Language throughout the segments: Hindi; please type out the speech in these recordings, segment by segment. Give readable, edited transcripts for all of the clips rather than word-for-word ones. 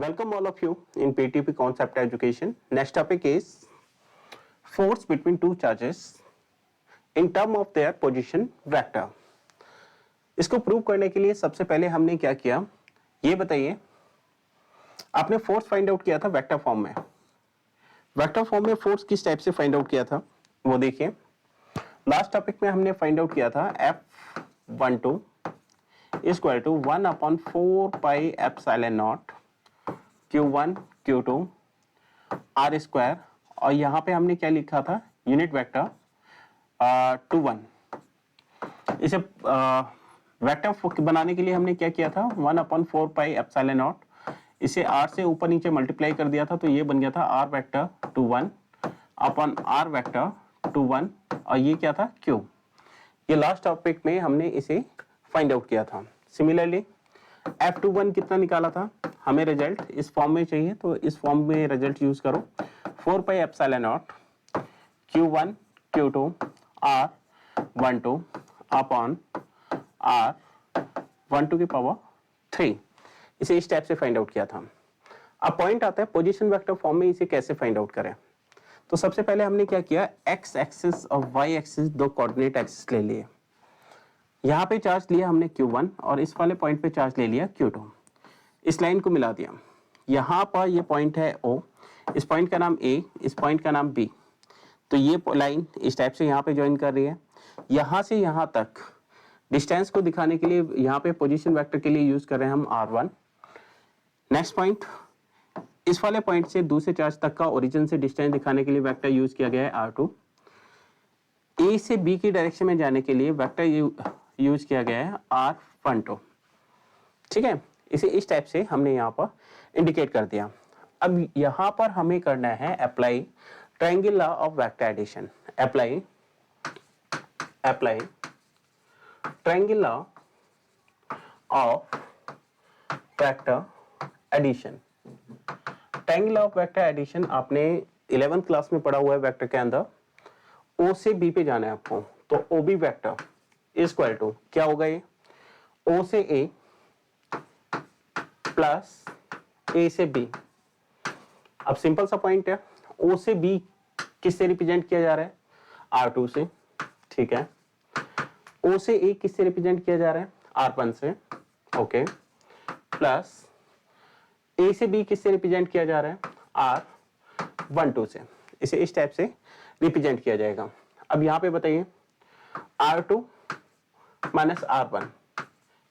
Welcome all of you in PTP Concept Education. Next topic is force between two charges in term of their position vector. इसको प्रूव करने के लिए सबसे पहले हमने क्या किया, ये बताइए। आपने फोर्स फाइंड आउट किया था वेक्टर फॉर्म में। वेक्टर फॉर्म में फोर्स किस टाइप से फाइंड आउट किया था वो देखिए। लास्ट टॉपिक में हमने फाइंड आउट किया था F12 equal to 1/4 pi epsilon naught Q1 Q2 R square, और यहाँ पे हमने क्या लिखा था, यूनिट वेक्टर 2 1। इसे वेक्टर बनाने के लिए हमने क्या किया था, 1/4 पाई एप्सिलॉन नॉट, इसे R से ऊपर नीचे मल्टीप्लाई कर दिया था, तो ये बन गया था R vector 2 1 upon R vector 2 1, और ये क्या था Q। ये लास्ट टॉपिक में हमने इसे फाइंड आउट किया था। सिमिलरली F21 कितना निकाला था, हमें रिजल्ट इस फॉर्म में चाहिए, तो इस फॉर्म में रिजल्ट यूज करो। 4 पाई epsilon naught Q1 Q2 R12 upon R12 की पावर 3। इसे इस टाइप से फाइंड आउट किया था। अब पॉइंट आता है पोजीशन वेक्टर फॉर्म में इसे कैसे फाइंड आउट करें। तो सबसे पहले हमने क्या किया, एक्स एक्सिस और वाई एक्सिस दो कोऑर्डिनेट एक्सिस ले लिए। यहाँ पे चार्ज लिया हमने Q1 और इस वाले पॉइंट पे चार्ज ले लिया Q2। इस लाइन को मिला दिया। यहाँ पर ये पॉइंट है O, इस पॉइंट का नाम A, इस पॉइंट का नाम B। तो ये लाइन इस टाइप से यहाँ पे ज्वाइन कर रही है। यहाँ से यहाँ तक डिस्टेंस को दिखाने के लिए यहाँ पे पोजीशन वेक्टर के लिए यूज कर रहे हैं हम R1। नेक्स्ट पॉइंट, इस वाले पॉइंट से दूसरे चार्ज तक का ओरिजिन से डिस्टेंस दिखाने के लिए वेक्टर यूज किया गया है R2। A से B की डायरेक्शन में जाने के लिए वेक्टर यूज किया गया है R12। ठीक है, इसे इस टाइप से हमने यहाँ पर इंडिकेट कर दिया। अब यहाँ पर हमें करना है apply triangle law of vector addition. Apply triangle law of vector addition. Triangle law of vector addition आपने 11th क्लास में पढ़ा हुआ है। वेक्टर के अंदर O से B पे जाना है आपको, तो OB वेक्टर इक्वल टू क्या होगा, ये O से A प्लस A से B। अब सिंपल सा पॉइंट है, O से B किससे रिप्रेजेंट किया जा रहा है, R2 से। ठीक है, O से A किससे रिप्रेजेंट किया जा रहा है, R1 से। ओके, प्लस A से B किससे रिप्रेजेंट किया जा रहा है, R12 से। इसे इस टाइप से रिप्रेजेंट किया जाएगा। अब यहाँ पे बताइए R2 माइनस R1,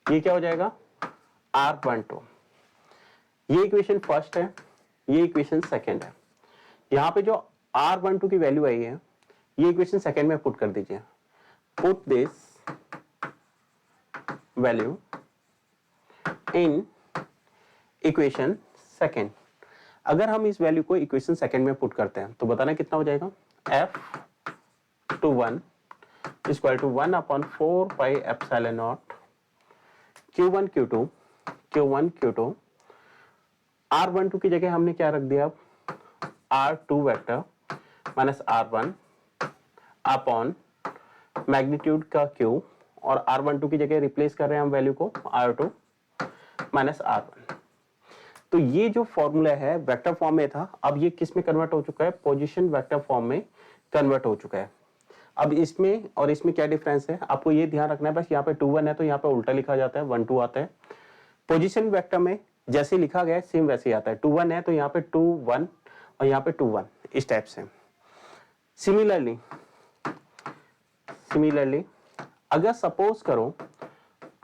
ये क्या हो जाएगा, R12। ये इक्वेशन फर्स्ट है, ये इक्वेशन सेकंड है। यहाँ पे जो R12 की वैल्यू आई है, ये इक्वेशन सेकंड में पुट कर दीजिए। Put this value in equation second. अगर हम इस वैल्यू को इक्वेशन सेकंड में पुट करते हैं तो बताना कितना हो जाएगा, F21 equal to 1/4 pi epsilon naught Q1 Q2 R12 की जगह हमने क्या रख दिया, R2 vector minus R1 upon magnitude का Q, और R12 की जगह रिप्लेस कर रहे हैं हम वैल्यू को R2 माइनस R1। तो ये जो फॉर्मूला है वेक्टर फॉर्म में था, अब ये किस में कन्वर्ट हो चुका है, पोजीशन वेक्टर फॉर्म में कन्वर्ट हो चुका है। अब इसमें और इसमें क्या डिफरेंस है, आपको ये ध्यान रखना है। बस यहाँ पे 2 1 है तो यहाँ पे उल्टा लिखा जाता है, 1 2 आता है। पोजीशन वेक्टर में जैसे लिखा गया है सेम वैसे ही आता है। 2 1 है तो यहाँ पे 2 1 और यहाँ पे 2 1, इस टाइप से। सिमिलरली अगर सपोज करो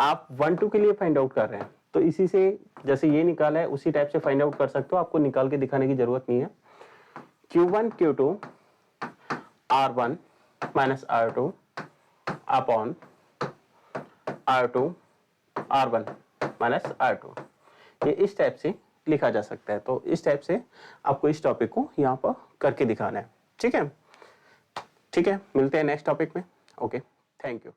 आप 1 2 के लिए फाइंड आउट कर रहे हैं, तो इसी से जैसे ये निकाला है उसी टाइप से फाइंड आउट कर सकते हो। आपको निकाल के दिखाने की जरूरत नहीं है। Q1 Q2 R1 minus R2 upon R2 R1 minus R2, ये इस टाइप से लिखा जा सकता है। तो इस टाइप से आपको इस टॉपिक को यहाँ पर करके दिखाना है। ठीक है, मिलते हैं नेक्स्ट टॉपिक में। Okay, thank you.